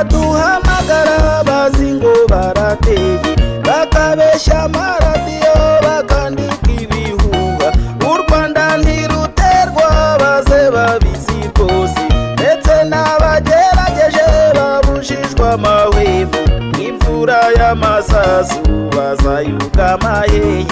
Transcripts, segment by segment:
baduhamagara bazi ngo barateye, bakabeshya amaradiyo bakandika ibihuha. U Rwanda ntiruterwa baze babizi rwose, ndetse n'abagerageje babujijwe amahwemo. Imvura y'amasasu bazayugama hehe?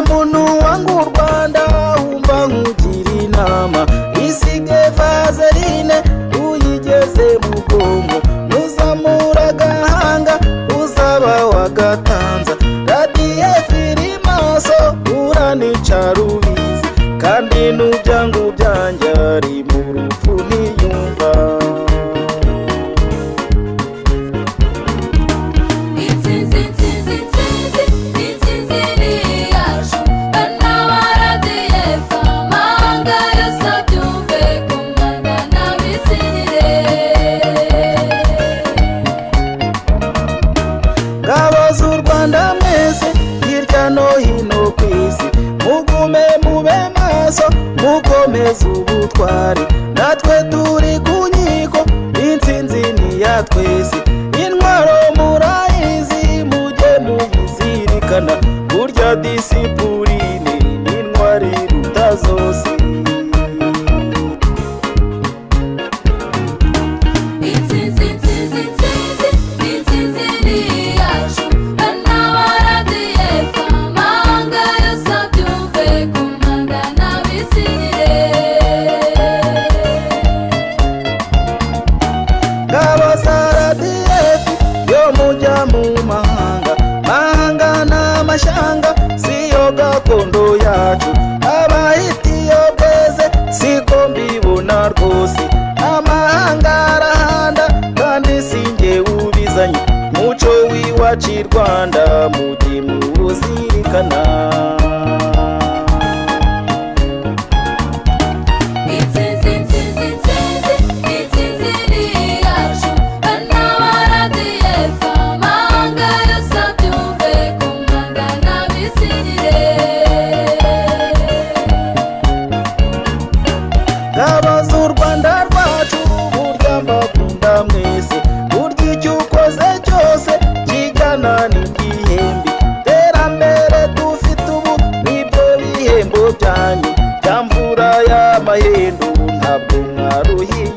Muntu wangu u Rwanda umva nkugira inama, isige vaseline uyigeze mu bwonko, nuzamura agahanga uzaba wagatanza. radiyo iri maso uranica rubizi, kandi nujya ngo ubyanjye ari mu rupfu ntiyumva. Ngabo z'u Rwanda mwese hirya no hino ku isi, mugume mube maso mukomeze ubutwari, natwe turi ku nkiko intsinzi ni ya twese. Intwaro murayizi mujye muyizirikana, burya disipurine n'intwari iruta zose. Ngabo za RDF yo mujya mu mahanga n'amashanga, siyo gakondo yacu. Abahitiyo bweze siko mbibona rwose, amahanga arahanda kandi sinjye ubizanye. Muco w'iwacu i Rwanda mujye muwuzirikana. Ngabo z'u Rwanda rwacu burya mbakunda mwese, burya icyo ukoze cyose kigana n'igihembe. Terambere dufite ubu nibyo bihembo byanyu, byamvura y'amahindu ntabwo mwaruhiye.